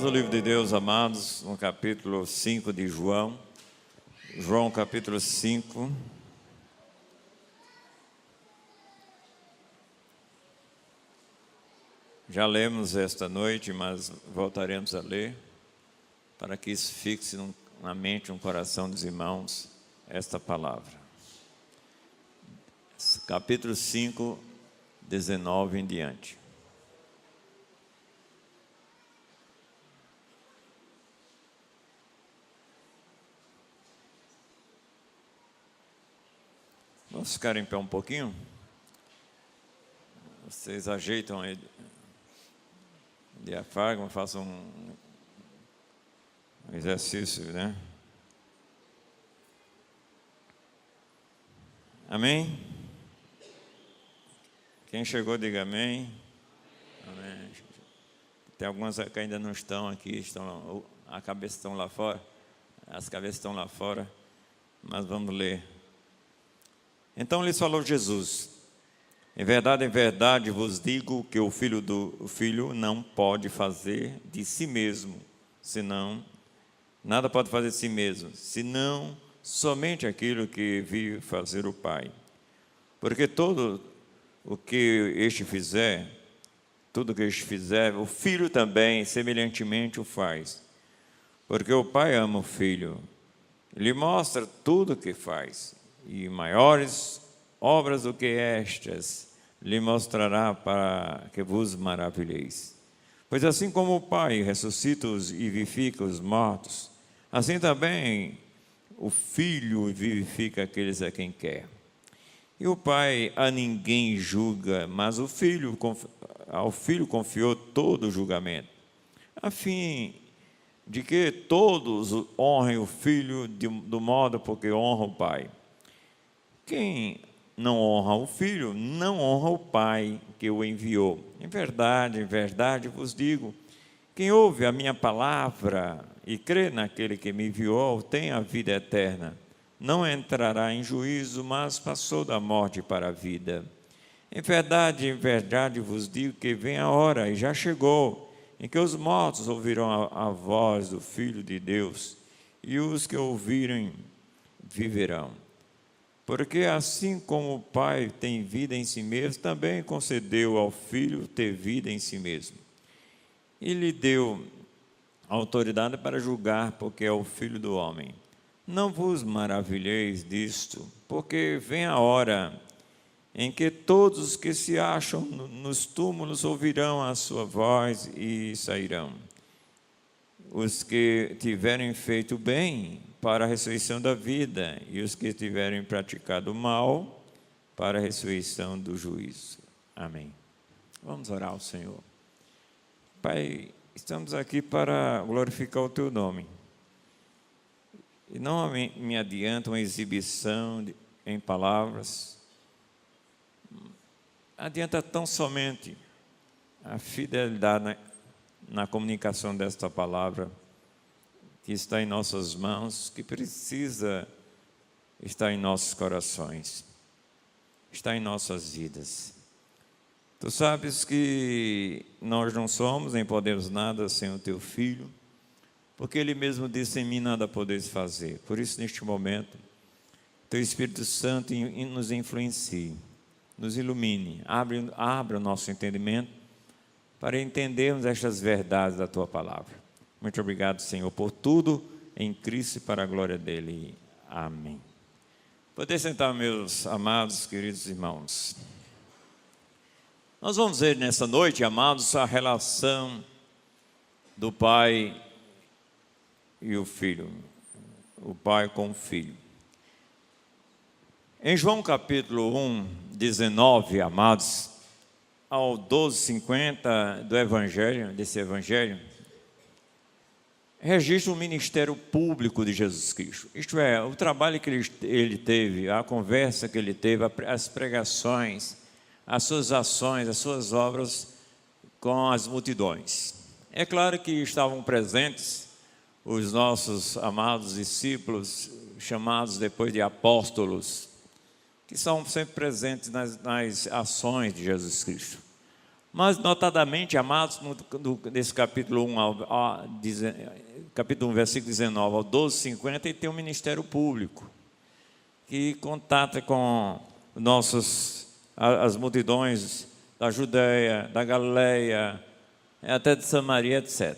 Vamos ao livro de Deus, amados, no capítulo 5 de João. João, capítulo 5. Já lemos esta noite, mas voltaremos a ler, para que isso fixe na mente, no coração dos irmãos, esta palavra. Capítulo 5, 19 em diante. Vamos ficar em pé um pouquinho? Vocês ajeitam aí o diafragma, façam um exercício, né? Amém? Quem chegou, diga amém. Amém. Tem algumas que ainda não estão aqui, a cabeça estão lá fora, as cabeças estão lá fora, mas vamos ler. Então lhes falou Jesus: em verdade vos digo que o filho não pode fazer de si mesmo, nada pode fazer de si mesmo, senão somente aquilo que viu fazer o Pai. Porque tudo o que este fizer, o Filho também semelhantemente o faz. Porque o Pai ama o Filho, lhe mostra tudo o que faz, e maiores obras do que estas lhe mostrará, para que vos maravilheis. Pois assim como o Pai ressuscita e vivifica os mortos, assim também o Filho vivifica aqueles a quem quer. E o Pai a ninguém julga, mas ao Filho confiou todo o julgamento, a fim de que todos honrem o Filho do modo porque honra o Pai. Quem não honra o Filho, não honra o Pai que o enviou. Em verdade vos digo, quem ouve a minha palavra e crê naquele que me enviou, tem a vida eterna. Não entrará em juízo, mas passou da morte para a vida. Em verdade vos digo que vem a hora, e já chegou, em que os mortos ouvirão a voz do Filho de Deus, e os que ouvirem viverão. Porque assim como o Pai tem vida em si mesmo, também concedeu ao Filho ter vida em si mesmo. E lhe deu autoridade para julgar, porque é o Filho do homem. Não vos maravilheis disto, porque vem a hora em que todos os que se acham nos túmulos ouvirão a sua voz e sairão. Os que tiverem feito bem, para a ressurreição da vida, e os que tiverem praticado o mal, para a ressurreição do juízo. Amém. Vamos orar ao Senhor. Pai, estamos aqui para glorificar o Teu nome. E não me adianta uma exibição em palavras, adianta tão somente a fidelidade na comunicação desta palavra, que está em nossas mãos, que precisa estar em nossos corações, está em nossas vidas. Tu sabes que nós não somos nem podemos nada sem o Teu Filho, porque Ele mesmo disse: em mim nada podeis fazer. Por isso, neste momento, Teu Espírito Santo nos influencie, nos ilumine, abre o nosso entendimento para entendermos estas verdades da Tua palavra. Muito obrigado, Senhor, por tudo em Cristo e para a glória dEle. Amém. Poder sentar, meus amados, queridos irmãos. Nós vamos ver nessa noite, amados, a relação do Pai e o Filho, o Pai com o Filho. Em João capítulo 1, 19, amados, ao 12:50 do Evangelho, desse Evangelho, registra o ministério público de Jesus Cristo. Isto é, o trabalho que ele teve, a conversa que ele teve, as pregações, as suas ações, as suas obras com as multidões. É claro que estavam presentes os nossos amados discípulos, chamados depois de apóstolos, que são sempre presentes nas ações de Jesus Cristo. Mas, notadamente, amados, nesse capítulo 1, capítulo 1, versículo 19 ao 12, 50, ele tem um ministério público, que contata com as multidões da Judéia, da Galileia, até de Samaria, etc.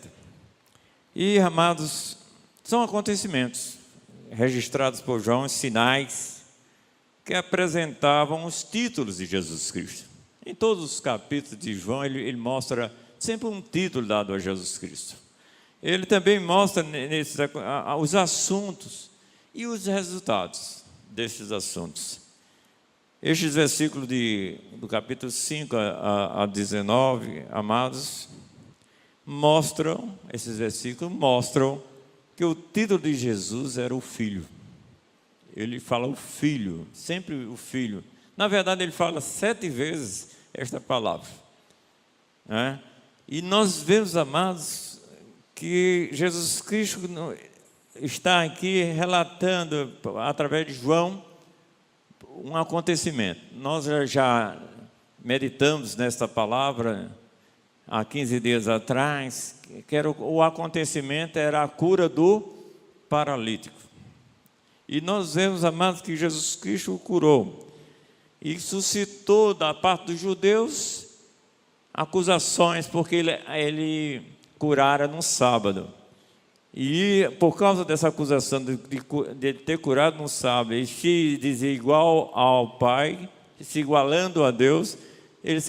E, amados, são acontecimentos registrados por João, sinais que apresentavam os títulos de Jesus Cristo. Em todos os capítulos de João, ele mostra sempre um título dado a Jesus Cristo. Ele também mostra os assuntos e os resultados destes assuntos. Estes versículos do capítulo 5 a 19, amados, esses versículos mostram que o título de Jesus era o Filho. Ele fala o Filho, sempre o Filho. Na verdade, ele fala 7 vezes esta palavra. Né? E nós vemos, amados, que Jesus Cristo está aqui relatando, através de João, um acontecimento. Nós já meditamos nesta palavra há 15 dias atrás, que o acontecimento era a cura do paralítico. E nós vemos, amados, que Jesus Cristo o curou. E suscitou da parte dos judeus acusações, porque ele curara no sábado. E por causa dessa acusação de ter curado no sábado, e se dizer igual ao Pai, se igualando a Deus, eles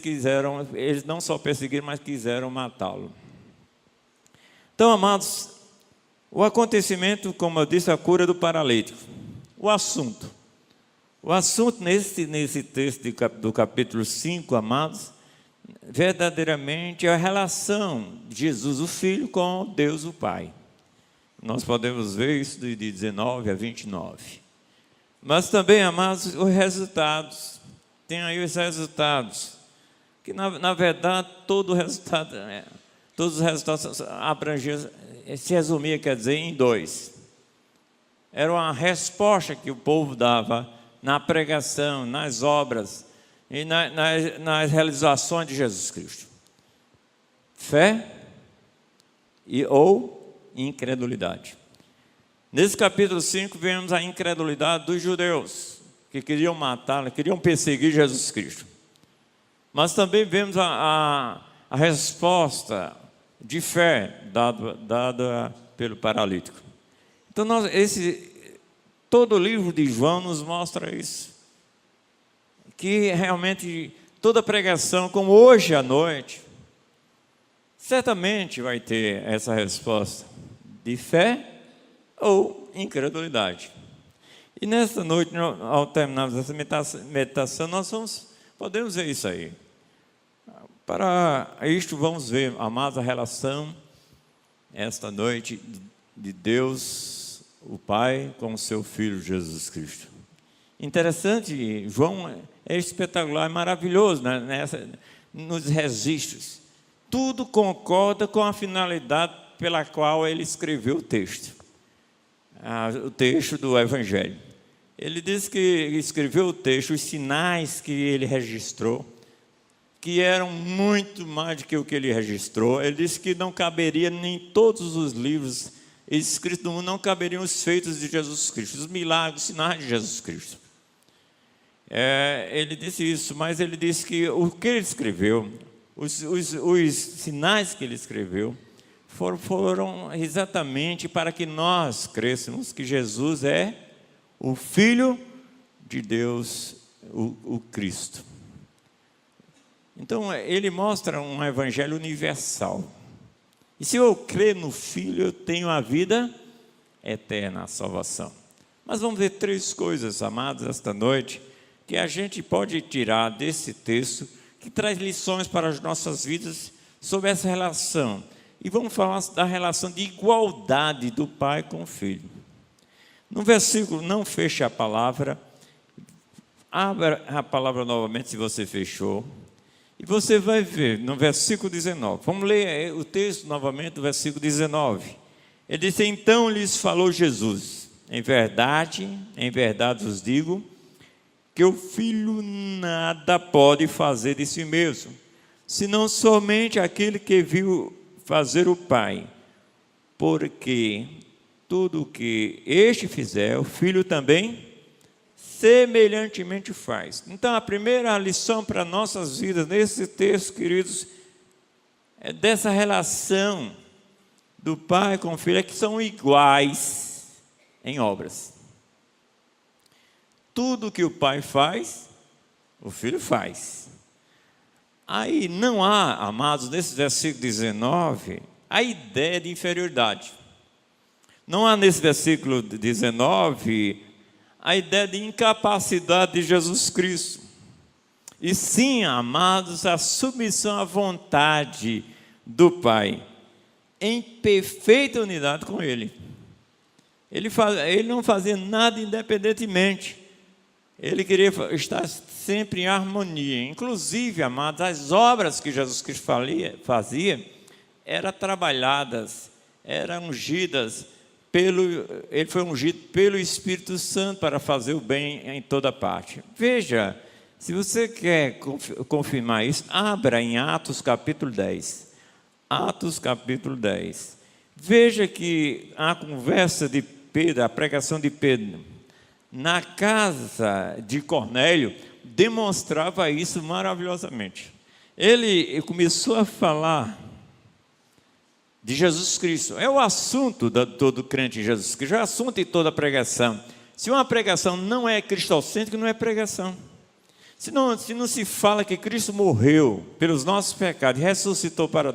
não só perseguiram, mas quiseram matá-lo. Então, amados, o acontecimento, como eu disse, a cura do paralítico. O assunto nesse texto do capítulo 5, amados, verdadeiramente é a relação de Jesus, o Filho, com Deus, o Pai. Nós podemos ver isso de 19 a 29. Mas também, amados, os resultados. Tem aí os resultados. Que, na verdade, todos os resultados abrangiam, se resumia, quer dizer, em 2. Era uma resposta que o povo dava na pregação, nas obras e nas realizações de Jesus Cristo. Fé ou incredulidade. Nesse capítulo 5, vemos a incredulidade dos judeus, que queriam matá-lo, queriam perseguir Jesus Cristo. Mas também vemos a resposta de fé dada pelo paralítico. Então, todo o livro de João nos mostra isso. Que realmente toda pregação, como hoje à noite, certamente vai ter essa resposta de fé ou incredulidade. E nesta noite, ao terminarmos essa meditação, nós podemos ver isso aí. Para isto, vamos ver, amados, a relação, esta noite, de Deus, o Pai, com o seu Filho Jesus Cristo. Interessante, João é espetacular, é maravilhoso, né? Nos registros. Tudo concorda com a finalidade pela qual ele escreveu o texto do Evangelho. Ele diz que escreveu o texto, os sinais que ele registrou, que eram muito mais do que o que ele registrou. Ele disse que não caberia em todos os livros escritos do mundo, não caberiam os feitos de Jesus Cristo, os milagres, os sinais de Jesus Cristo. Ele disse isso, mas ele disse que o que ele escreveu, os sinais que ele escreveu, foram exatamente para que nós crêssemos que Jesus é o Filho de Deus, o Cristo. Então, ele mostra um evangelho universal. E se eu crer no Filho, eu tenho a vida eterna, a salvação. Mas vamos ver 3 coisas, amados, esta noite, que a gente pode tirar desse texto, que traz lições para as nossas vidas sobre essa relação. E vamos falar da relação de igualdade do Pai com o Filho. No versículo, não feche a palavra, abra a palavra novamente, se você fechou, e você vai ver no versículo 19. Vamos ler o texto novamente, o versículo 19. Ele disse: então lhes falou Jesus: em verdade vos digo, que o Filho nada pode fazer de si mesmo, senão somente aquele que viu fazer o Pai. Porque tudo o que este fizer, o Filho também semelhantemente faz. Então, a primeira lição para nossas vidas nesse texto, queridos, é dessa relação do Pai com o Filho, é que são iguais em obras. Tudo que o Pai faz, o Filho faz. Aí não há, amados, nesse versículo 19, a ideia de inferioridade. Não há nesse versículo 19 a ideia de incapacidade de Jesus Cristo. E sim, amados, a submissão à vontade do Pai, em perfeita unidade com Ele. Ele não fazia nada independentemente. Ele queria estar sempre em harmonia. Inclusive, amados, as obras que Jesus Cristo fazia eram trabalhadas, eram ungidas ele foi ungido pelo Espírito Santo para fazer o bem em toda parte. Veja, se você quer confirmar isso, abra em Atos capítulo 10. Atos capítulo 10. Veja que a conversa de Pedro, a pregação de Pedro, na casa de Cornélio, demonstrava isso maravilhosamente. Ele começou a falar de Jesus Cristo. É o assunto de todo crente em Jesus Cristo, é o assunto de toda pregação. Se uma pregação não é cristocêntrica, não é pregação. Se não se fala que Cristo morreu pelos nossos pecados e ressuscitou para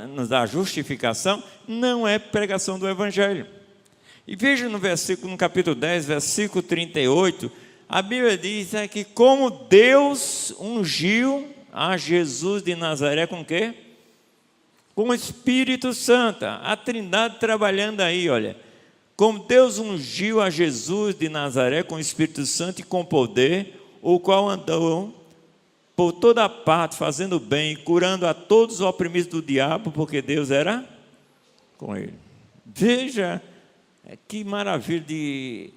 nos dar justificação, não é pregação do Evangelho. E veja no capítulo 10, versículo 38, a Bíblia diz que como Deus ungiu a Jesus de Nazaré com o quê? Com o Espírito Santo, a Trindade trabalhando aí, olha. Como Deus ungiu a Jesus de Nazaré com o Espírito Santo e com poder, o qual andou por toda parte, fazendo bem e curando a todos os oprimidos do diabo, porque Deus era com ele. Veja que maravilha de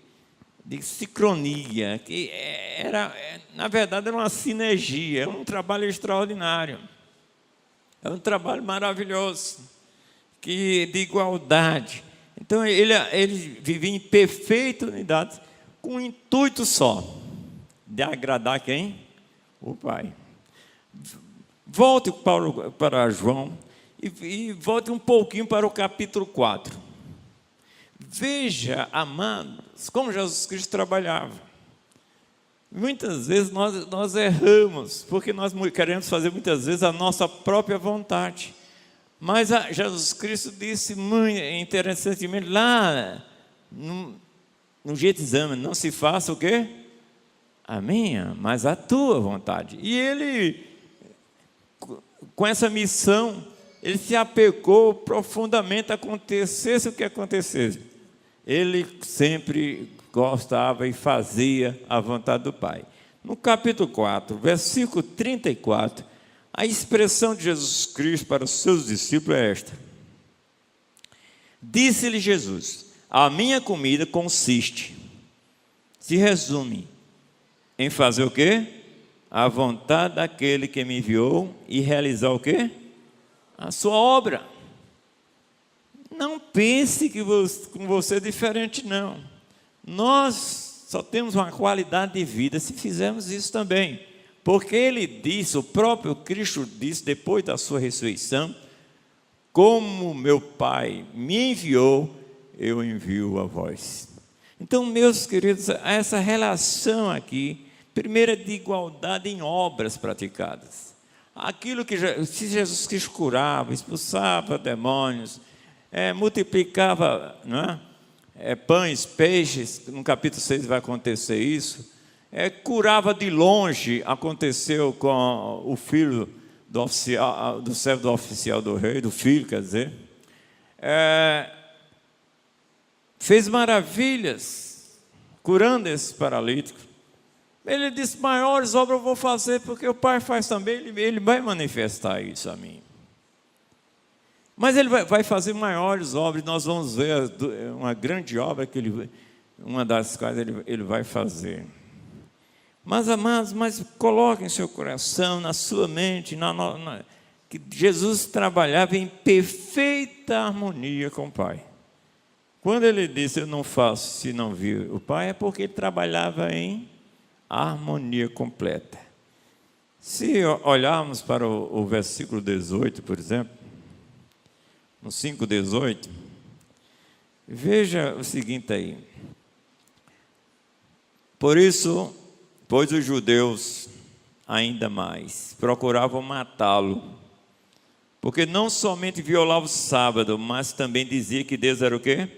sincronia, que na verdade era uma sinergia, era um trabalho extraordinário. É um trabalho maravilhoso, de igualdade. Então, ele vivia em perfeita unidade, com um intuito só, de agradar quem? O Pai. Volte para João e volte um pouquinho para o capítulo 4. Veja, amados, como Jesus Cristo trabalhava. Muitas vezes nós erramos, porque nós queremos fazer muitas vezes a nossa própria vontade. Mas Jesus Cristo disse muito interessantemente lá no Getsemane, não se faça o quê? A minha, mas a tua vontade. E ele, com essa missão, ele se apegou profundamente a acontecesse o que acontecesse. Ele sempre gostava e fazia a vontade do Pai. No capítulo 4, versículo 34, a expressão de Jesus Cristo para os seus discípulos é esta: disse-lhe Jesus: a minha comida se resume em fazer o quê? A vontade daquele que me enviou e realizar o quê? A sua obra. Não pense que com você é diferente, não. Nós só temos uma qualidade de vida se fizermos isso também. Porque ele disse, o próprio Cristo disse, depois da sua ressurreição: como meu Pai me enviou, eu envio a vós. Então, meus queridos, essa relação aqui, primeiro é de igualdade em obras praticadas. Aquilo que se Jesus Cristo curava, expulsava demônios, multiplicava, não é? Pães, peixes, no capítulo 6 vai acontecer isso. Curava de longe, aconteceu com o filho do servo do oficial do rei, do filho, quer dizer. Fez maravilhas, curando esse paralítico. Ele disse: maiores obras eu vou fazer, porque o Pai faz também, ele vai manifestar isso a mim. Mas ele vai fazer maiores obras, nós vamos ver uma grande obra, uma das quais ele vai fazer. Mas, amados, coloque em seu coração, na sua mente, que Jesus trabalhava em perfeita harmonia com o Pai. Quando ele disse, eu não faço se não vir o Pai, é porque ele trabalhava em harmonia completa. Se olharmos para o versículo 18, por exemplo, no 5,18, veja o seguinte aí. Por isso, pois os judeus ainda mais procuravam matá-lo, porque não somente violava o sábado, mas também dizia que Deus era o quê?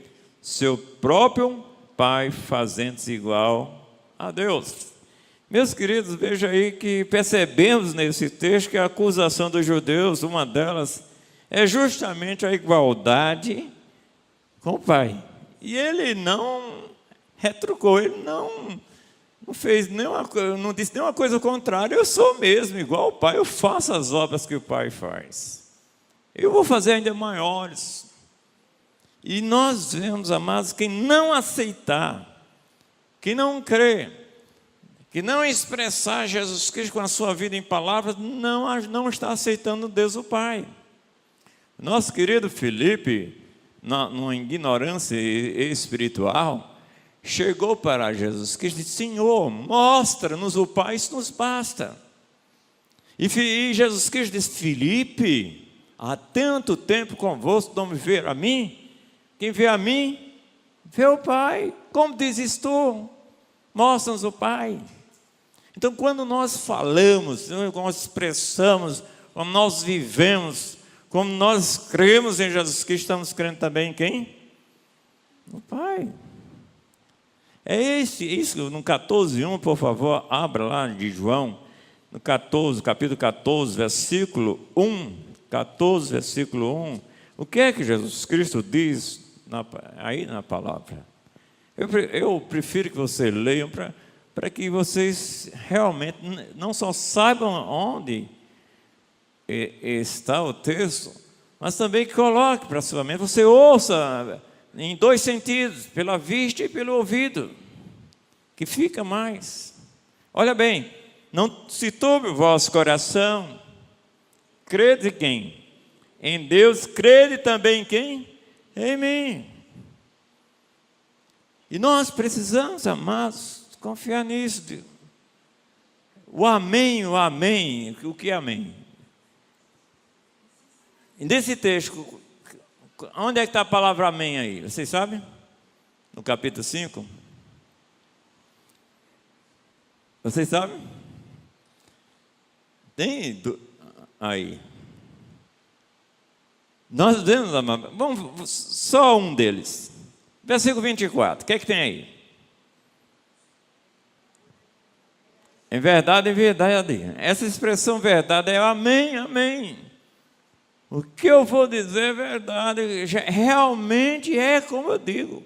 Seu próprio Pai, fazendo-se igual a Deus. Meus queridos, veja aí que percebemos nesse texto que a acusação dos judeus, uma delas, é justamente a igualdade com o Pai. E ele não retrucou, ele não fez não disse nenhuma coisa contrária. Eu sou mesmo igual ao Pai, eu faço as obras que o Pai faz. Eu vou fazer ainda maiores. E nós vemos, amados, quem não aceitar, que não crer, que não expressar Jesus Cristo com a sua vida em palavras, não está aceitando Deus o Pai. Nosso querido Filipe, numa ignorância espiritual, chegou para Jesus Cristo e disse, Senhor, mostra-nos o Pai, isso nos basta. E Jesus Cristo disse, Filipe, há tanto tempo convosco, não me ver a mim? Quem vê a mim, vê o Pai. Como dizes tu? Mostra-nos o Pai. Então, quando nós falamos, quando nós expressamos, como nós vivemos, como nós cremos em Jesus Cristo, estamos crendo também em quem? No Pai. É isso, no 14:1, por favor, abra lá de João, no capítulo 14, versículo 1, 14, versículo 1. O que é que Jesus Cristo diz aí na palavra? Eu prefiro que vocês leiam para que vocês realmente não só saibam onde está o texto, mas também que coloque para a sua mente, você ouça em dois sentidos, pela vista e pelo ouvido, que fica mais. Olha bem, não se turbe o vosso coração, crede em quem? Em Deus, crede também em quem? Em mim. E nós precisamos, amados, confiar nisso. O amém, o que é amém? E nesse texto, onde é que está a palavra amém aí? Vocês sabem? No capítulo 5? Vocês sabem? Tem aí. Nós vemos, vamos só um deles. Versículo 24, o que é que tem aí? Em verdade, essa expressão verdade é amém, amém. O que eu vou dizer é verdade, realmente é como eu digo.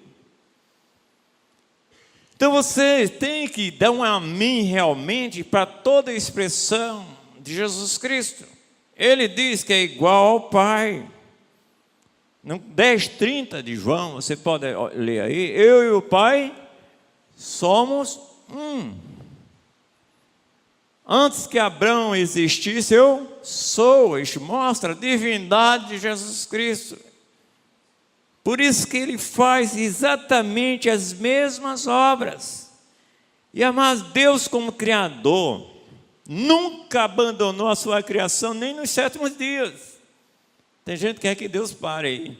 Então você tem que dar um amém realmente para toda a expressão de Jesus Cristo. Ele diz que é igual ao Pai. No 10:30 de João, você pode ler aí, eu e o Pai somos um. Antes que Abraão existisse, eu sou. Isso mostra a divindade de Jesus Cristo. Por isso que ele faz exatamente as mesmas obras. E, amados, Deus como Criador nunca abandonou a sua criação, nem nos 7º dias. Tem gente que quer que Deus pare aí.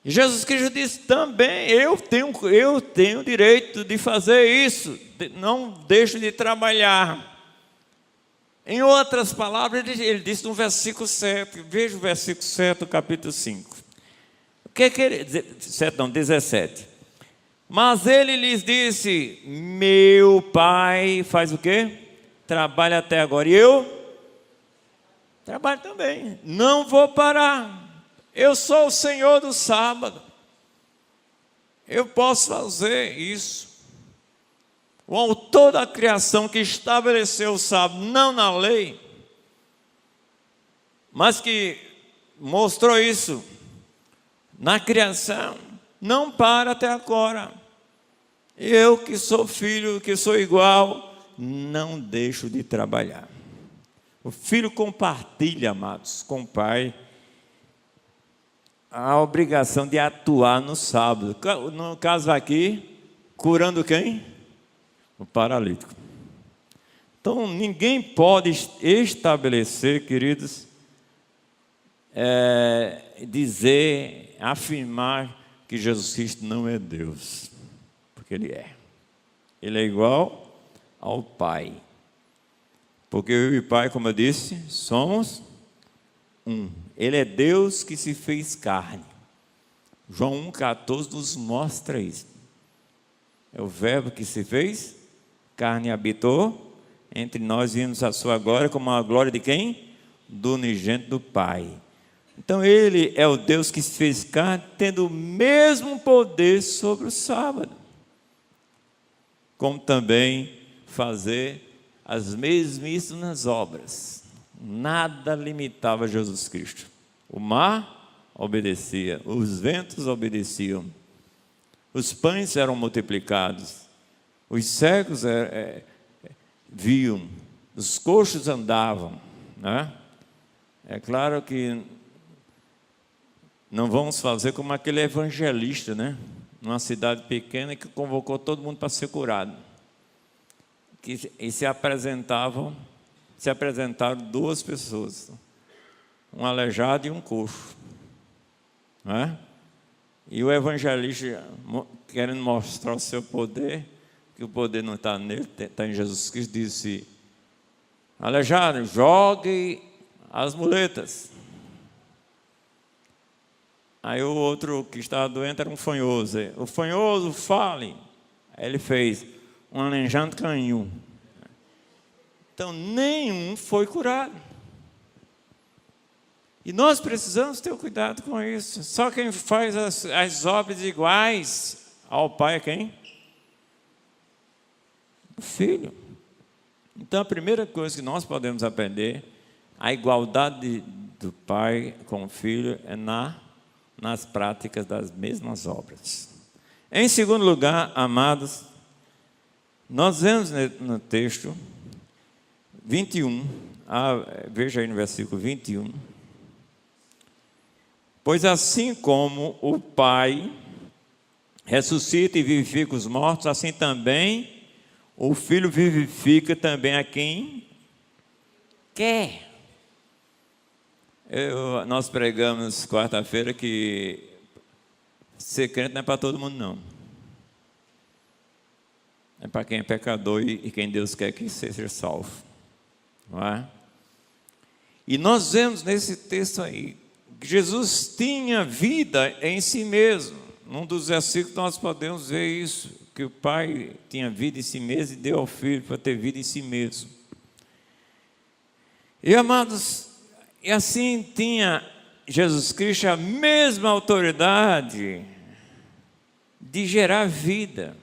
E Jesus Cristo disse também, eu tenho o direito de fazer isso, não deixo de trabalhar. Em outras palavras, ele disse no versículo 7, veja o versículo 7 do capítulo 5. O que ele diz? 17. Mas ele lhes disse, meu Pai faz o quê? Trabalha até agora, e eu trabalho também, não vou parar. Eu sou o Senhor do sábado. Eu posso fazer isso. O autor da criação que estabeleceu o sábado, não na lei, mas que mostrou isso na criação, não para até agora. Eu que sou filho, que sou igual, não deixo de trabalhar. O filho compartilha, amados, com o pai, a obrigação de atuar no sábado. No caso aqui, curando quem? O paralítico. Então, ninguém pode estabelecer, queridos, dizer, afirmar que Jesus Cristo não é Deus, porque Ele é. Ele é igual ao Pai. Porque eu e o Pai, como eu disse, somos um. Ele é Deus que se fez carne. João 1,14 nos mostra isso. É o verbo que se fez carne e habitou entre nós, vimos a sua glória como a glória de quem? Do unigênito do Pai. Então ele é o Deus que se fez carne, tendo o mesmo poder sobre o sábado, como também fazer as mesmíssimas obras. Nada limitava Jesus Cristo. O mar obedecia, os ventos obedeciam, os pães eram multiplicados, os cegos viam, os coxos andavam, né? É claro que não vamos fazer como aquele evangelista, né? Numa cidade pequena que convocou todo mundo para ser curado. E se apresentaram 2 pessoas, um aleijado e um coxo, né? E o evangelista, querendo mostrar o seu poder, que o poder não está nele, está em Jesus Cristo, disse: aleijado, jogue as muletas. Aí o outro que estava doente era um fanhoso. O fanhoso, fale. Aí ele fez um aleijado canhão. Então nenhum foi curado. E nós precisamos ter cuidado com isso. Só quem faz as obras iguais ao Pai é quem? O Filho. Então a primeira coisa que nós podemos aprender, a igualdade do Pai com o Filho é nas práticas das mesmas obras. Em segundo lugar, amados, nós vemos no texto 21, veja aí no versículo 21, pois assim como o Pai ressuscita e vivifica os mortos, assim também o Filho vivifica também a quem quer. Nós pregamos quarta-feira que ser crente não é para todo mundo, não. É para quem é pecador e quem Deus quer que seja salvo. Não é? E nós vemos nesse texto aí que Jesus tinha vida em si mesmo. Num dos versículos nós podemos ver isso, que o Pai tinha vida em si mesmo e deu ao Filho para ter vida em si mesmo. E amados, e assim tinha Jesus Cristo a mesma autoridade de gerar vida.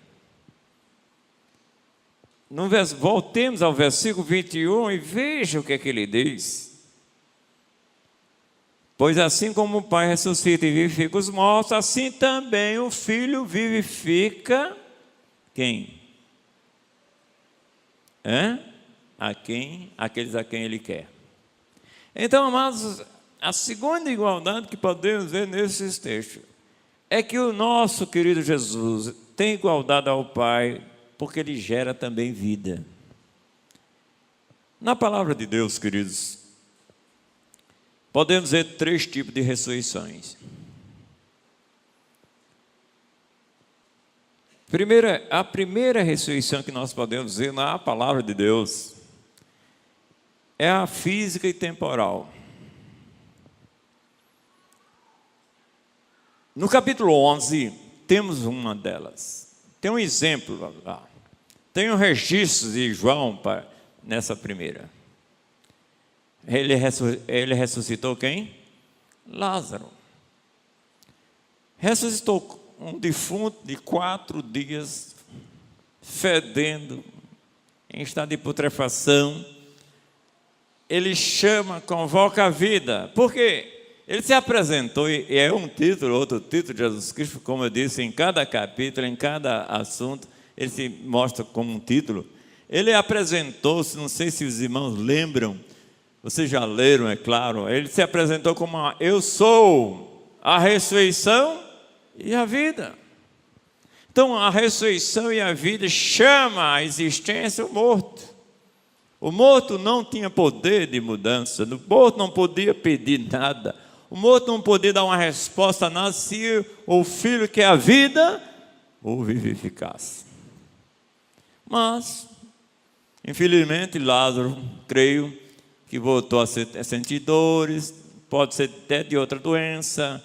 Voltemos ao versículo 21 e veja o que é que ele diz. Pois assim como o Pai ressuscita e vivifica os mortos, assim também o Filho vivifica quem? Aqueles a quem Ele quer. Então, amados, a segunda igualdade que podemos ver nesses textos é que o nosso querido Jesus tem igualdade ao Pai, porque Ele gera também vida. Na palavra de Deus, queridos, podemos ver 3 tipos de ressurreições. A primeira ressurreição que nós podemos ver na palavra de Deus é a física e temporal. No capítulo 11, temos uma delas. Tem um exemplo lá. Tem um registro de João nessa primeira. Ele ressuscitou quem? Lázaro. Ressuscitou um defunto de 4 dias, fedendo, em estado de putrefação. Ele convoca a vida. Por quê? Ele se apresentou, e é um título, outro título de Jesus Cristo, como eu disse, em cada capítulo, em cada assunto, ele se mostra como um título. Ele apresentou-se, não sei se os irmãos lembram, vocês já leram, é claro, ele se apresentou como eu sou a ressurreição e a vida. Então a ressurreição e a vida chama à existência o morto. O morto não tinha poder de mudança, o morto não podia pedir nada, o morto não podia dar uma resposta a nada se o Filho que é a vida o vivificasse. Mas, infelizmente, Lázaro, creio que voltou a sentir dores, pode ser até de outra doença.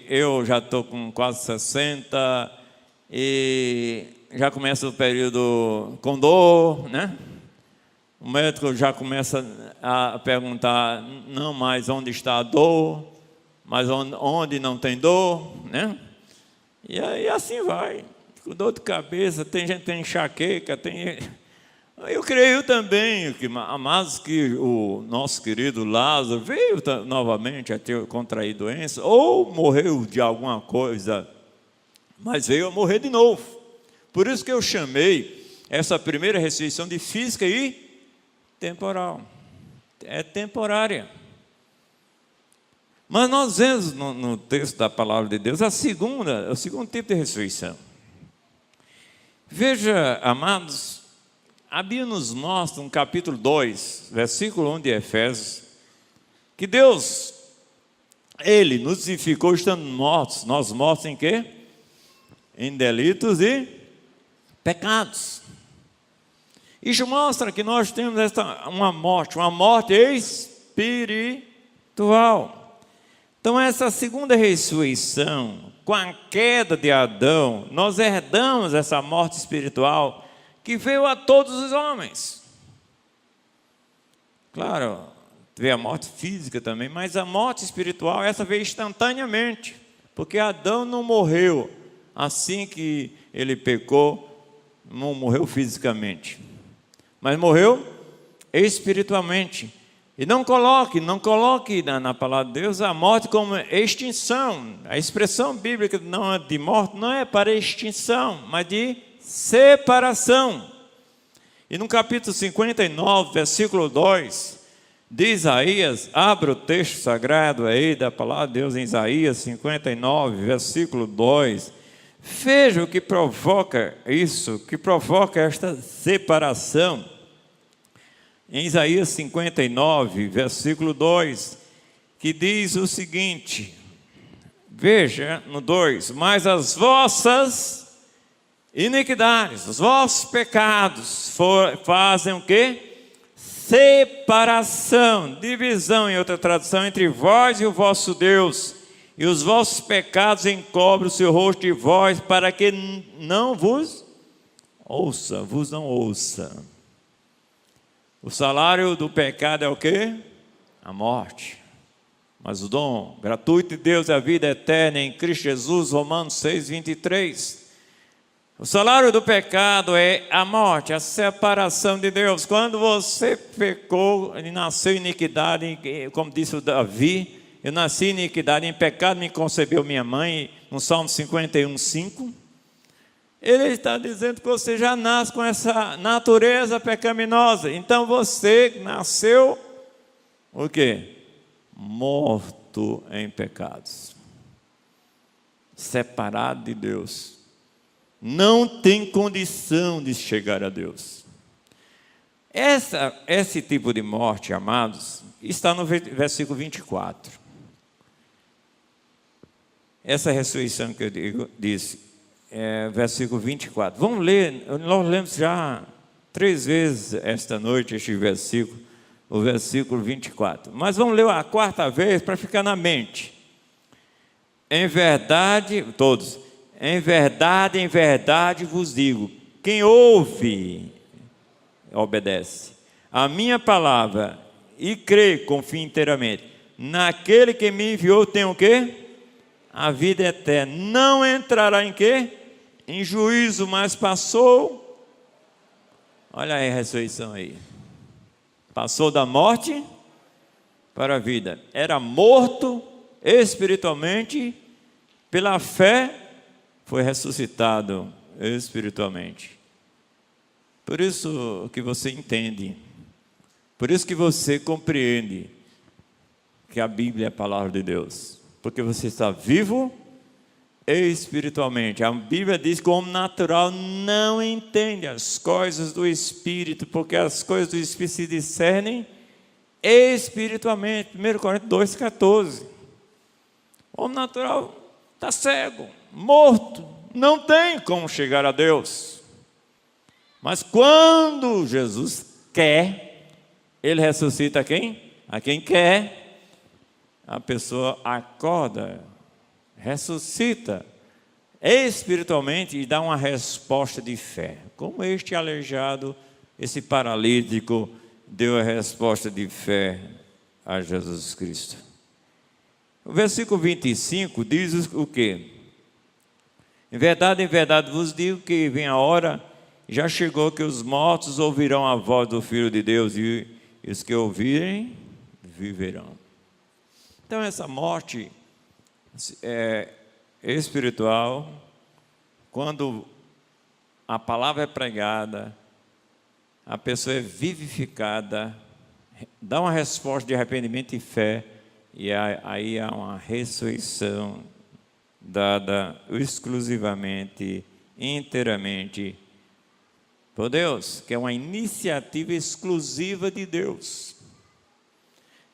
Eu já estou com quase 60 e já começa o período com dor, né? O médico já começa a perguntar, não mais onde está a dor, mas onde não tem dor, né? E aí assim vai, com dor de cabeça, tem gente que tem enxaqueca, Eu creio também, amados, que o nosso querido Lázaro veio novamente a contrair doença, ou morreu de alguma coisa, mas veio a morrer de novo. Por isso que eu chamei essa primeira ressurreição de física e temporal. É temporária. Mas nós vemos no texto da palavra de Deus o segundo tipo de ressurreição. Veja, amados, a Bíblia nos mostra no capítulo 2, versículo 1 de Efésios, que Deus, Ele nos vivificou estando mortos. Nós mortos em quê? Em delitos e pecados. Isso mostra que nós temos uma morte espiritual. Então essa segunda ressurreição, com a queda de Adão, nós herdamos essa morte espiritual que veio a todos os homens. Claro, veio a morte física também, mas a morte espiritual, essa veio instantaneamente, porque Adão não morreu assim que ele pecou, não morreu fisicamente, mas morreu espiritualmente. E não coloque na palavra de Deus a morte como extinção. A expressão bíblica não é de morte, não é para extinção, mas de separação. E no capítulo 59, versículo 2 de Isaías, abra o texto sagrado aí da palavra de Deus em Isaías 59, versículo 2. Veja o que provoca isso, que provoca esta separação. Em Isaías 59, versículo 2, que diz o seguinte, veja no 2, mas as vossas iniquidades, os vossos pecados fazem o quê? Separação, divisão, em outra tradução, entre vós e o vosso Deus, e os vossos pecados encobrem o seu rosto de vós, para que não vos não ouça. O salário do pecado é o quê? A morte. Mas o dom gratuito de Deus é a vida eterna em Cristo Jesus, Romanos 6, 23. O salário do pecado é a morte, a separação de Deus. Quando você pecou e nasceu em iniquidade, como disse o Davi, eu nasci em iniquidade, em pecado me concebeu minha mãe, no Salmo 51, 5. Ele está dizendo que você já nasce com essa natureza pecaminosa. Então você nasceu o quê? Morto em pecados. Separado de Deus. Não tem condição de chegar a Deus. Esse tipo de morte, amados, está no versículo 24. Essa ressurreição que eu disse, versículo 24. Vamos ler, nós lemos já 3 vezes esta noite este versículo, o versículo 24. Mas vamos ler a 4ª vez para ficar na mente. Em verdade, todos, em verdade vos digo, quem ouve, obedece a minha palavra e crê, confia inteiramente, naquele que me enviou tem o quê? A vida eterna. Não entrará em quê? Em juízo, mas passou. Olha aí a ressurreição aí. Passou da morte para a vida. Era morto espiritualmente, pela fé foi ressuscitado espiritualmente. Por isso que você entende, por isso que você compreende que a Bíblia é a palavra de Deus, porque você está vivo espiritualmente. A Bíblia diz que o homem natural não entende as coisas do Espírito, porque as coisas do Espírito se discernem espiritualmente. 1 Coríntios 2,14. O homem natural está cego, morto, não tem como chegar a Deus. Mas quando Jesus quer, Ele ressuscita quem? A quem quer. A pessoa acorda, ressuscita espiritualmente e dá uma resposta de fé. Como este aleijado, esse paralítico, deu a resposta de fé a Jesus Cristo. O versículo 25 diz o quê? Em verdade vos digo que vem a hora, já chegou, que os mortos ouvirão a voz do Filho de Deus, e os que ouvirem, viverão. Então essa morte espiritual, quando a palavra é pregada, a pessoa é vivificada, dá uma resposta de arrependimento e fé, e aí há uma ressurreição dada exclusivamente, inteiramente por Deus, que é uma iniciativa exclusiva de Deus.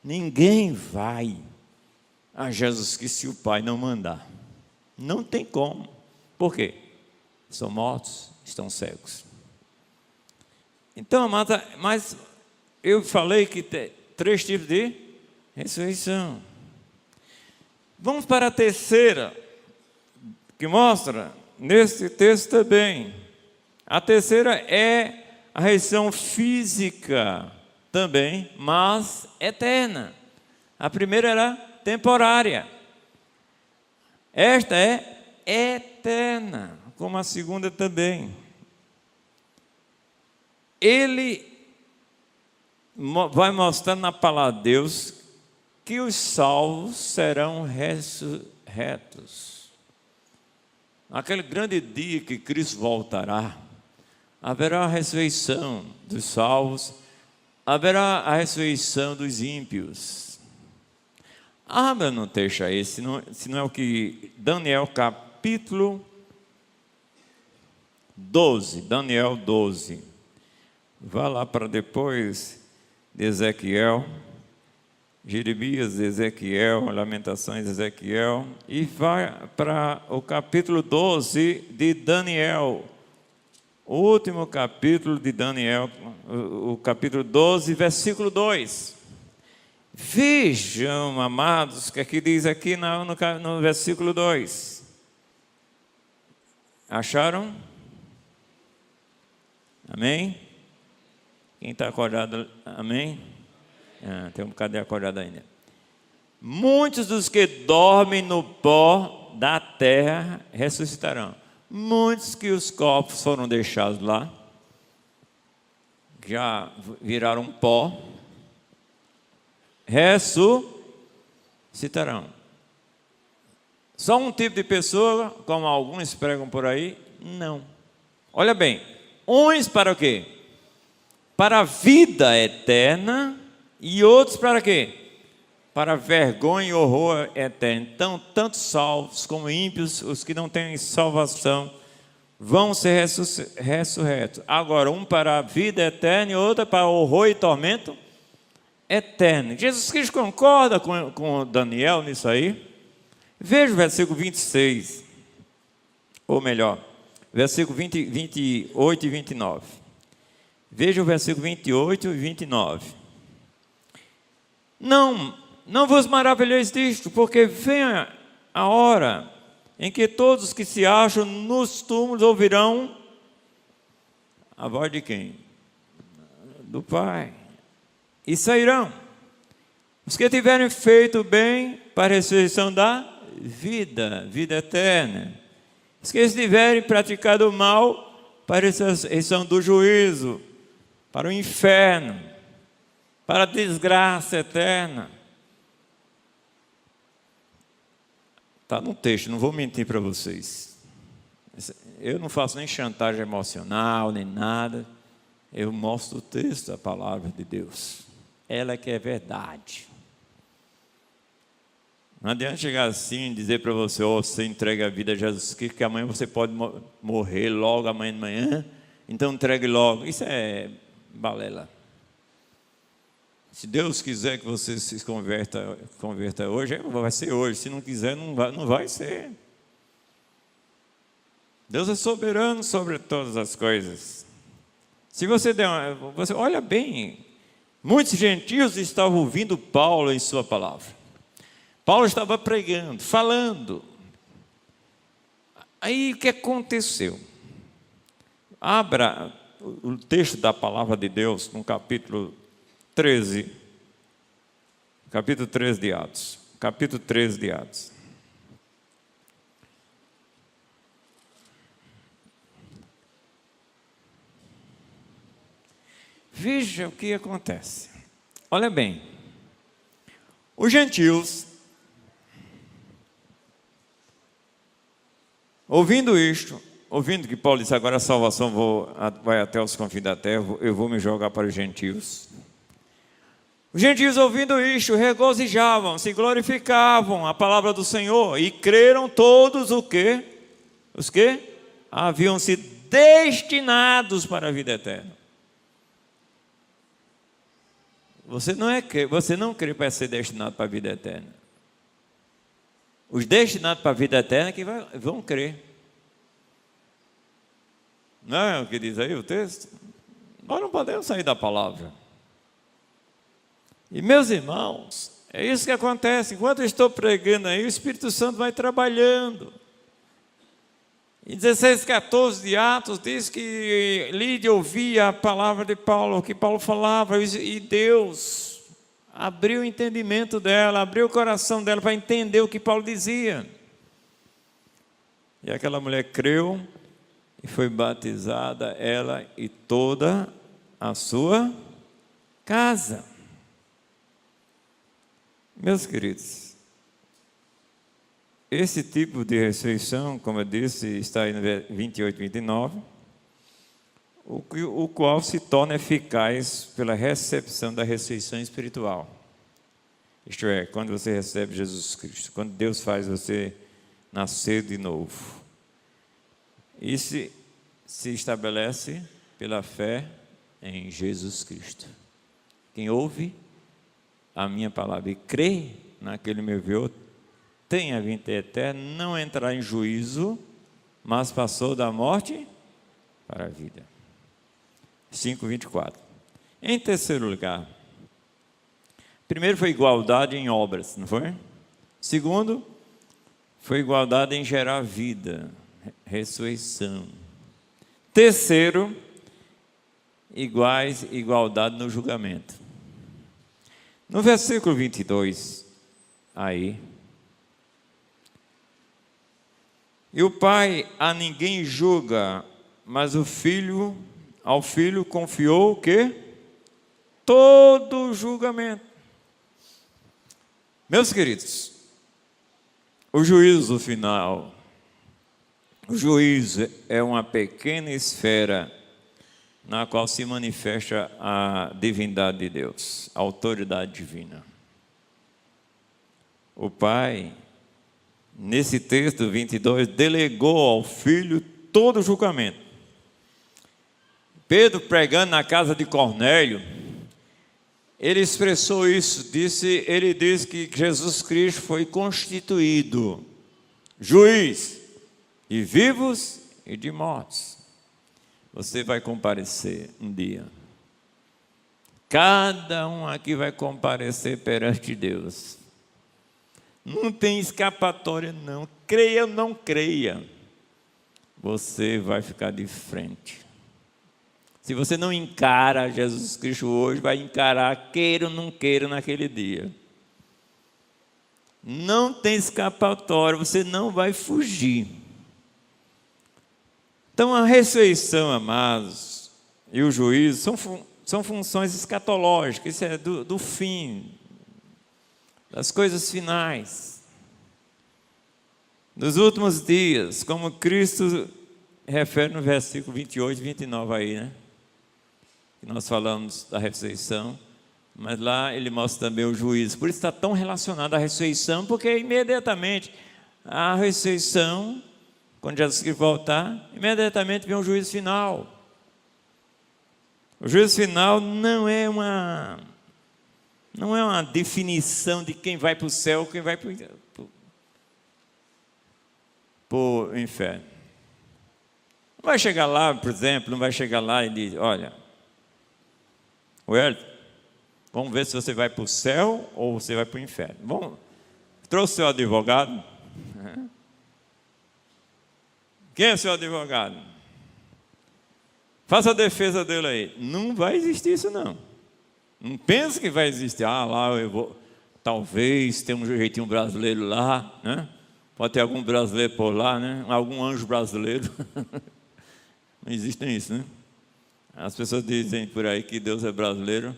Ninguém vai a Jesus Cristo se o Pai não mandar. Não tem como. Por quê? São mortos, estão cegos. Então, amada, mas eu falei que tem 3 tipos de ressurreição. Vamos para a terceira, que mostra nesse texto também. A terceira é a ressurreição física também, mas eterna. A primeira era temporária. Esta é eterna, como a segunda também. Ele vai mostrar na palavra de Deus que os salvos serão ressurretos. Naquele grande dia que Cristo voltará, haverá a ressurreição dos salvos, haverá a ressurreição dos ímpios. Abra no texto aí, se não é o que Daniel capítulo 12, Daniel 12. Vá lá para depois de Ezequiel, Jeremias, Ezequiel, Lamentações, Ezequiel, e vai para o capítulo 12 de Daniel, o último capítulo de Daniel, o capítulo 12, versículo 2. Vejam, amados, o que aqui diz aqui no versículo 2. Acharam? Amém? Quem está acordado, amém? Tem um bocado de acordado ainda. Muitos dos que dormem no pó da terra ressuscitarão. Muitos que os corpos foram deixados lá, já viraram pó, ressuscitarão. Só um tipo de pessoa, como alguns pregam por aí? Não. Olha bem, uns para o quê? Para a vida eterna, e outros para quê? Para vergonha e horror eterno. Então, tanto salvos como ímpios, os que não têm salvação, vão ser ressurretos. Agora, um para a vida eterna e outro para horror e tormento eterno. Jesus Cristo concorda com Daniel nisso aí? Veja o versículo 26, ou melhor, versículo 28 e 29. Veja o versículo 28 e 29. Não vos maravilheis disto, porque vem a hora em que todos que se acham nos túmulos ouvirão a voz de quem? Do Pai. E sairão. Os que tiverem feito bem para a ressurreição da vida eterna. Os que tiverem praticado o mal para a ressurreição do juízo, para o inferno, para a desgraça eterna. Está no texto, não vou mentir para vocês. Eu não faço nem chantagem emocional, nem nada. Eu mostro o texto, a palavra de Deus. Ela é que é verdade. Não adianta chegar assim e dizer para você, você entrega a vida a Jesus Cristo, que amanhã você pode morrer logo, amanhã de manhã, então entregue logo. Isso é balela. Se Deus quiser que você se converta hoje, vai ser hoje. Se não quiser, não vai ser. Deus é soberano sobre todas as coisas. Se você olha bem, muitos gentios estavam ouvindo Paulo em sua palavra. Paulo estava pregando, falando. Aí o que aconteceu? Abra o texto da palavra de Deus no capítulo 13. Capítulo 13 de Atos. Capítulo 13 de Atos. Veja o que acontece. Olha bem. Os gentios, ouvindo isto, ouvindo que Paulo disse, agora a salvação vai até os confins da terra, eu vou me jogar para os gentios. Os gentios, ouvindo isto, regozijavam, se glorificavam a palavra do Senhor e creram todos o quê? Os que haviam sido destinados para a vida eterna. Você não crê para ser destinado para a vida eterna. Os destinados para a vida eterna que vão crer. Não é o que diz aí o texto? Nós não podemos sair da palavra. E meus irmãos, é isso que acontece. Enquanto eu estou pregando aí, o Espírito Santo vai trabalhando. Em 16:14 de Atos, diz que Lídia ouvia a palavra de Paulo, o que Paulo falava, e Deus abriu o entendimento dela, abriu o coração dela para entender o que Paulo dizia. E aquela mulher creu e foi batizada, ela e toda a sua casa. Meus queridos, esse tipo de ressurreição, como eu disse, está aí no 28, 29, o qual se torna eficaz pela recepção da ressurreição espiritual. Isto é, quando você recebe Jesus Cristo, quando Deus faz você nascer de novo. Isso se estabelece pela fé em Jesus Cristo. Quem ouve a minha palavra e crê naquele meu enviou, tem a vida eterna, não entrará em juízo, mas passou da morte para a vida. 5:24. Em terceiro lugar, primeiro foi igualdade em obras, não foi? Segundo, foi igualdade em gerar vida, ressurreição. Terceiro, igualdade no julgamento. No versículo 22, aí, e o pai a ninguém julga, mas ao filho confiou o quê? Todo o julgamento. Meus queridos, o juízo final, o juízo é uma pequena esfera na qual se manifesta a divindade de Deus, a autoridade divina. O pai, nesse texto 22, delegou ao filho todo o julgamento. Pedro, pregando na casa de Cornélio, ele expressou isso, ele disse que Jesus Cristo foi constituído juiz de vivos e de mortos. Você vai comparecer um dia. Cada um aqui vai comparecer perante Deus. Não tem escapatória não. Creia ou não creia, você vai ficar de frente. Se você não encara Jesus Cristo hoje, vai encarar, queira ou não queira, naquele dia. Não tem escapatória, você não vai fugir. Então a ressurreição, amados, e o juízo são funções escatológicas, isso é do fim, das coisas finais. Nos últimos dias, como Cristo refere no versículo 28 e 29 aí, né? Que nós falamos da ressurreição, mas lá ele mostra também o juízo. Por isso está tão relacionado à ressurreição, porque imediatamente a ressurreição, quando Jesus Cristo voltar, imediatamente vem o juízo final. O juízo final não é uma definição de quem vai para o céu, quem vai para o inferno. Não vai chegar lá, por exemplo, não vai chegar lá e dizer, olha, Wellington, vamos ver se você vai para o céu ou você vai para o inferno. Bom, trouxe seu advogado? Quem é seu advogado? Faça a defesa dele aí. Não vai existir isso, não. Não pense que vai existir. Ah, lá eu vou. Talvez tenha um jeitinho brasileiro lá, né? Pode ter algum brasileiro por lá, né? Algum anjo brasileiro. Não existe isso, né? As pessoas dizem por aí que Deus é brasileiro.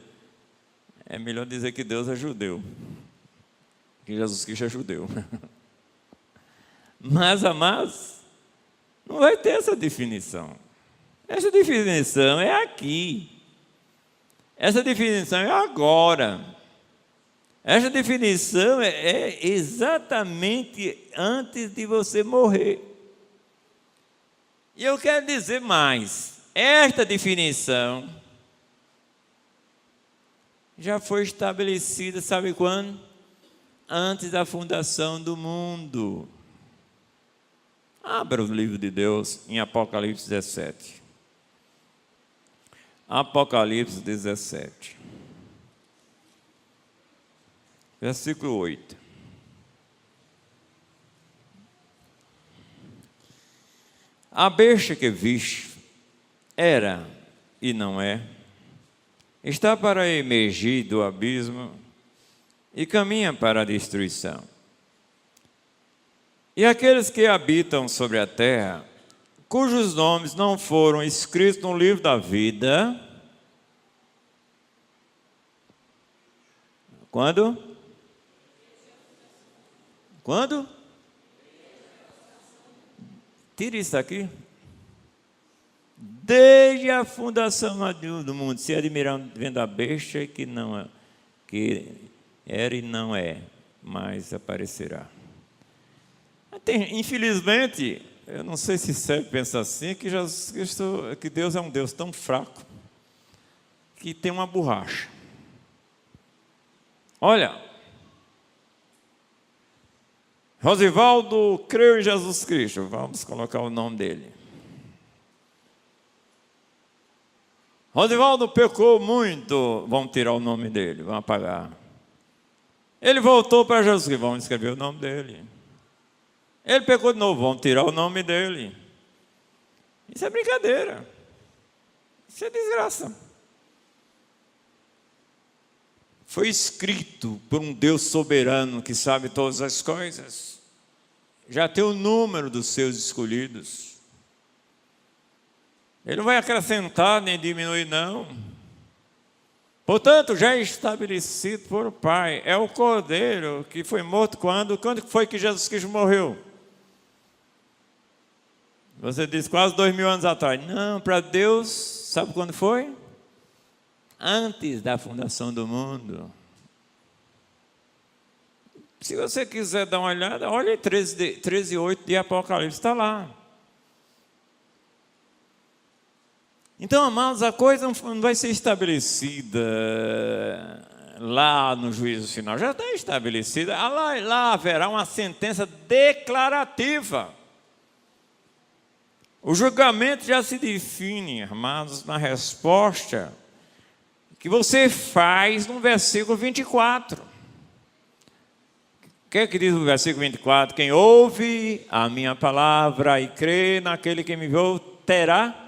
É melhor dizer que Deus é judeu. Que Jesus Cristo é judeu. Mas, amados, não vai ter essa definição. Essa definição é aqui. Essa definição é agora. Essa definição é exatamente antes de você morrer. E eu quero dizer mais. Esta definição já foi estabelecida, sabe quando? Antes da fundação do mundo. Abra o livro de Deus em Apocalipse 17. Apocalipse 17. Versículo 8. A besta que viste era e não é, está para emergir do abismo e caminha para a destruição. E aqueles que habitam sobre a terra, cujos nomes não foram escritos no livro da vida, quando? Quando? Tira isso aqui. Desde a fundação do mundo, se admirando vendo a besta que não é, que era e não é, mas aparecerá. Infelizmente, eu não sei se serve pensar assim, que Jesus Cristo, que Deus é um Deus tão fraco que tem uma borracha. Olha, Rosivaldo creu em Jesus Cristo, vamos colocar o nome dele. Rosivaldo pecou muito, vamos tirar o nome dele, vamos apagar. Ele voltou para Jesus Cristo, vamos escrever o nome dele. Ele pecou de novo, vamos tirar o nome dele. Isso é brincadeira. Isso é desgraça. Foi escrito por um Deus soberano que sabe todas as coisas. Já tem o número dos seus escolhidos. Ele não vai acrescentar nem diminuir, não. Portanto, já é estabelecido por o Pai. É o Cordeiro que foi morto quando? Quando foi que Jesus Cristo morreu? Você diz quase 2000 anos atrás. Não, para Deus, sabe quando foi? Antes da fundação do mundo. Se você quiser dar uma olhada, olha 13:8 de Apocalipse, está lá. Então, amados, a coisa não vai ser estabelecida lá no juízo final. Já está estabelecida. Lá haverá uma sentença declarativa. O julgamento já se define, amados, na resposta que você faz no versículo 24. O que é que diz o versículo 24? Quem ouve a minha palavra e crê naquele que me enviou, terá?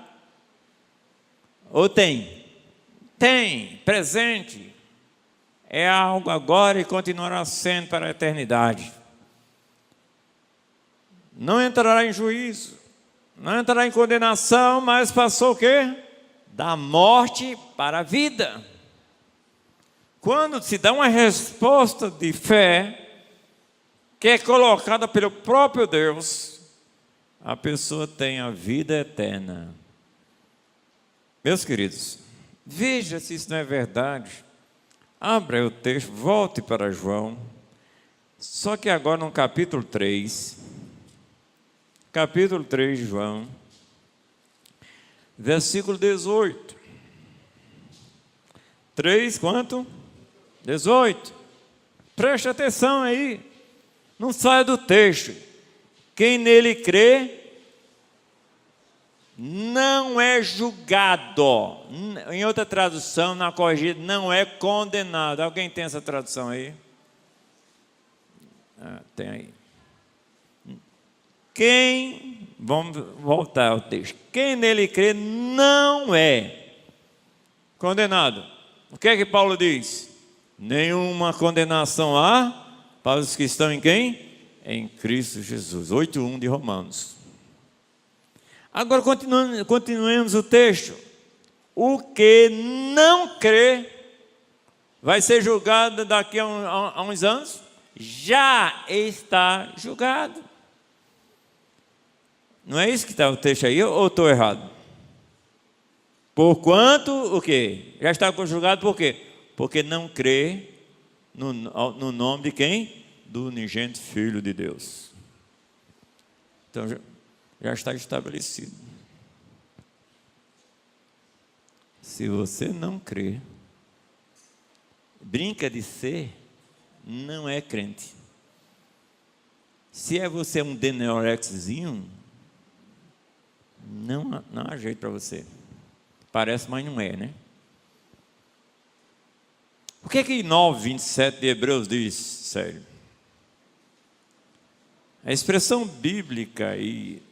Ou tem? Tem, presente. É algo agora e continuará sendo para a eternidade. Não entrará em juízo, não entrará em condenação, mas passou o quê? Da morte para a vida. Quando se dá uma resposta de fé, que é colocada pelo próprio Deus, a pessoa tem a vida eterna. Meus queridos, veja se isso não é verdade. Abra o texto, volte para João. Só que agora no capítulo 3 de João, versículo 18. 3, quanto? 18. Preste atenção aí. Não saia do texto. Quem nele crê não é julgado. Em outra tradução, na corrigida, não é condenado. Alguém tem essa tradução aí? Tem aí. Vamos voltar ao texto. Quem nele crê não é condenado. O que é que Paulo diz? Nenhuma condenação há para os que estão em quem? Em Cristo Jesus. 8:1 de Romanos. Agora continuemos o texto. O que não crê vai ser julgado daqui a uns anos? Já está julgado. Não é isso que está o texto aí, ou estou errado? Porquanto, o quê? Já está julgado por quê? Porque não crê no nome de quem? Do unigênito Filho de Deus. Então, já está estabelecido. Se você não crê, brinca de ser, não é crente. Se você é um denorexzinho, não há jeito para você. Parece, mas não é, né? O que é que 9:27 de Hebreus diz, sério? A expressão bíblica aí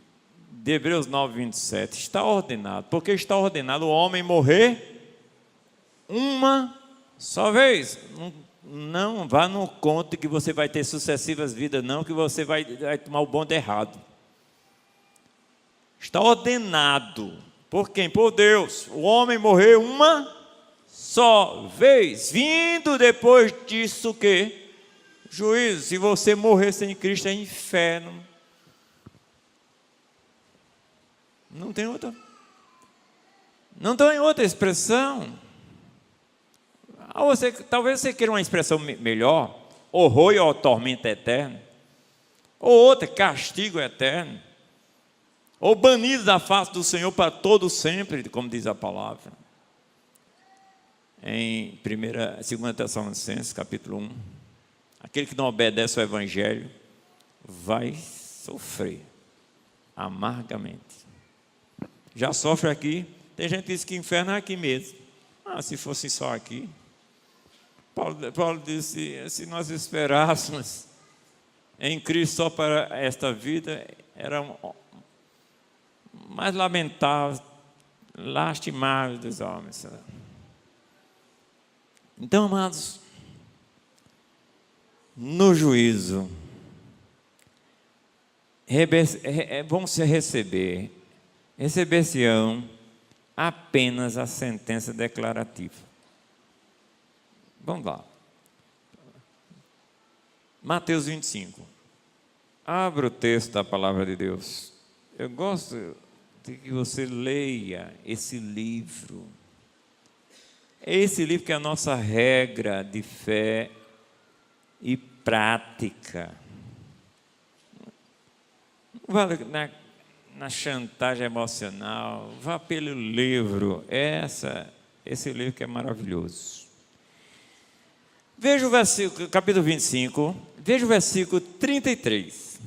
de Hebreus 9:27 está ordenado, porque está ordenado o homem morrer uma só vez. Não vá no conto que você vai ter sucessivas vidas, não, que você vai tomar o bonde errado. Está ordenado. Por quem? Por Deus. O homem morreu uma só vez. Vindo depois disso o quê? Juízo. Se você morrer sem Cristo é inferno. Não tem outra. Não tem outra expressão. Talvez você queira uma expressão melhor. Horror e tormento eterno. Ou outra, castigo eterno. Ou banido da face do Senhor para todo sempre, como diz a palavra. Em 2 Tessalonicenses, capítulo 1. Aquele que não obedece ao Evangelho vai sofrer amargamente. Já sofre aqui. Tem gente que diz que inferno é aqui mesmo. Se fosse só aqui. Paulo disse, se nós esperássemos em Cristo só para esta vida, era mais lamentável, lastimável dos homens. Então, amados, no juízo, vão se receber-se-ão apenas a sentença declarativa. Vamos lá. Mateus 25. Abra o texto da palavra de Deus. Eu gosto de que você leia esse livro. É esse livro que é a nossa regra de fé e prática. Não vá na chantagem emocional, vá pelo livro. Esse livro que é maravilhoso. Veja o versículo, capítulo 25, veja o versículo 33.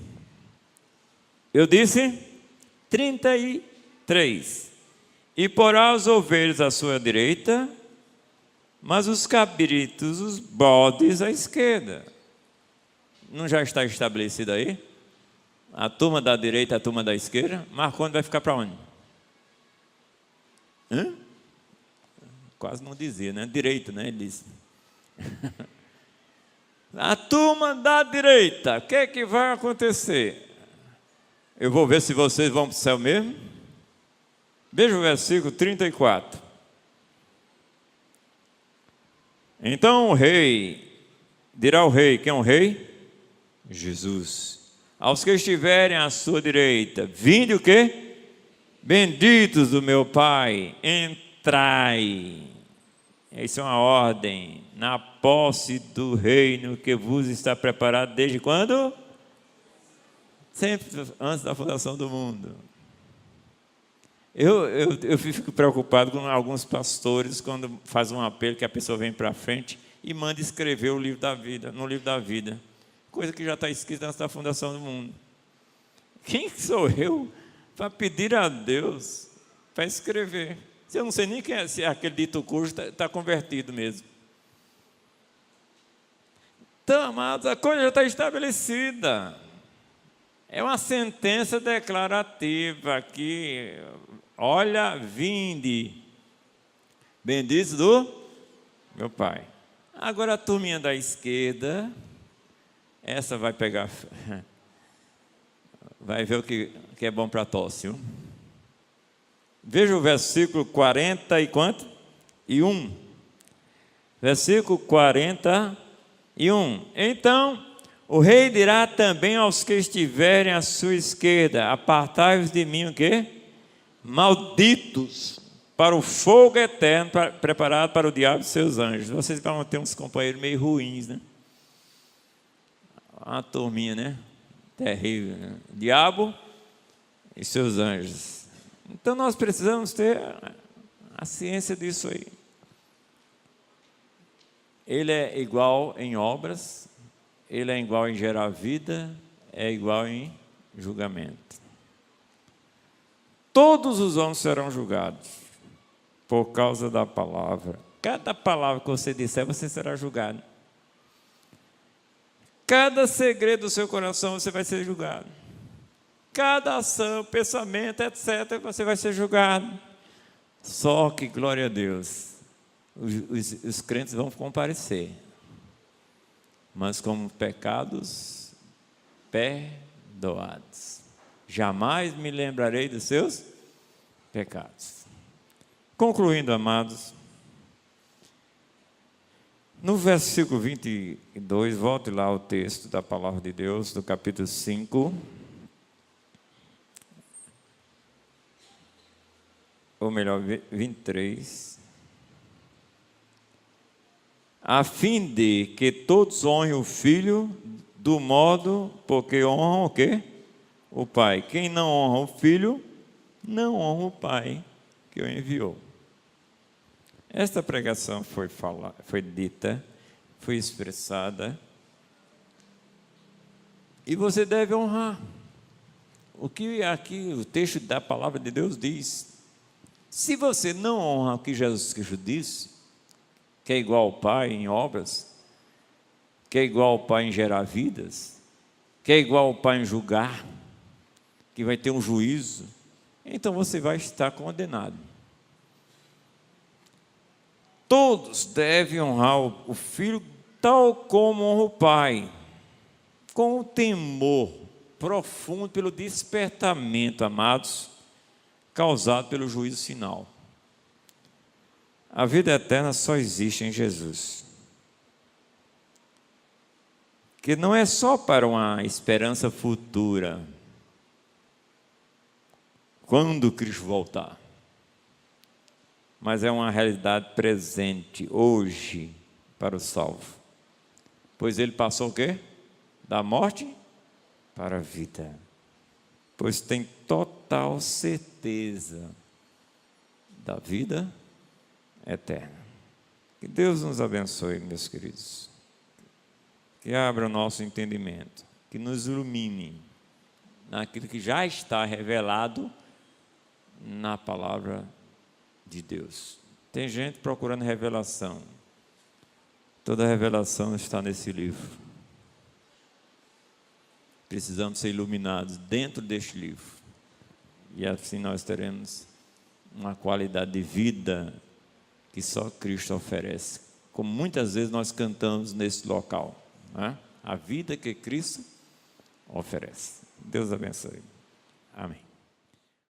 Eu disse 33. E porá os ovelhos à sua direita, mas os cabritos, os bodes à esquerda. Não já está estabelecido aí? A turma da direita, a turma da esquerda. Marconi vai ficar para onde? Quase não dizia, né? Direita, né? Ele disse. A turma da direita, o que é que vai acontecer? Eu vou ver se vocês vão para o céu mesmo. Veja o versículo 34. Então o rei, dirá o rei, quem é o rei? Jesus. aos que estiverem à sua direita, vinde o quê? Benditos do meu Pai, entrai. Isso é uma ordem, na posse do reino que vos está preparado desde quando? Sempre antes da fundação do mundo. Eu fico preocupado com alguns pastores quando faz um apelo que a pessoa vem para frente e manda escrever o livro da vida, no livro da vida, coisa que já está escrita antes da fundação do mundo. Quem sou eu para pedir a Deus para escrever? Se eu não sei nem quem é, se aquele dito cujo está convertido mesmo. Então, amados, a coisa já está estabelecida. É uma sentença declarativa que, olha, vinde, benditos do meu Pai. Agora a turminha da esquerda, essa vai pegar, vai ver o que é bom para tosse, viu? Veja o versículo 40 e quanto? E 1. Versículo 41. Então, o rei dirá também aos que estiverem à sua esquerda: apartai-vos de mim o quê? Malditos, para o fogo eterno preparado para o diabo e seus anjos. Vocês vão ter uns companheiros meio ruins, né? Uma turminha, né? Terrível, né? Diabo e seus anjos. Então nós precisamos ter a ciência disso aí. Ele é igual em obras, ele é igual em gerar vida, é igual em julgamento. Todos os homens serão julgados por causa da palavra. Cada palavra que você disser, você será julgado. Cada segredo do seu coração, você vai ser julgado. Cada ação, pensamento, etc., você vai ser julgado. Só que, glória a Deus, os crentes vão comparecer, mas como pecados perdoados. Jamais me lembrarei dos seus pecados. Concluindo, amados, no versículo 22, volte lá ao texto da palavra de Deus, do capítulo 5. Ou melhor, 23, a fim de que todos honrem o Filho do modo porque honram o quê? O Pai. Quem não honra o Filho, não honra o Pai que o enviou. Esta pregação foi dita, foi expressada, e você deve honrar o que aqui o texto da palavra de Deus diz. Se você não honra o que Jesus Cristo disse, que é igual ao Pai em obras, que é igual ao Pai em gerar vidas, que é igual ao Pai em julgar, que vai ter um juízo, então você vai estar condenado. Todos devem honrar o Filho tal como honra o Pai, com o temor profundo pelo despertamento, amados, causado pelo juízo final. A vida eterna só existe em Jesus, que não é só para uma esperança futura, quando Cristo voltar, mas é uma realidade presente, hoje, para o salvo. Pois ele passou o quê? Da morte para a vida. Pois tem total certeza da vida eterna. Que Deus nos abençoe, meus queridos. Que abra o nosso entendimento, que nos ilumine naquilo que já está revelado na palavra de Deus. Tem gente procurando revelação. Toda revelação está nesse livro. Precisamos ser iluminados dentro deste livro. E assim nós teremos uma qualidade de vida que só Cristo oferece. Como muitas vezes nós cantamos nesse local, né? A vida que Cristo oferece. Deus abençoe. Amém.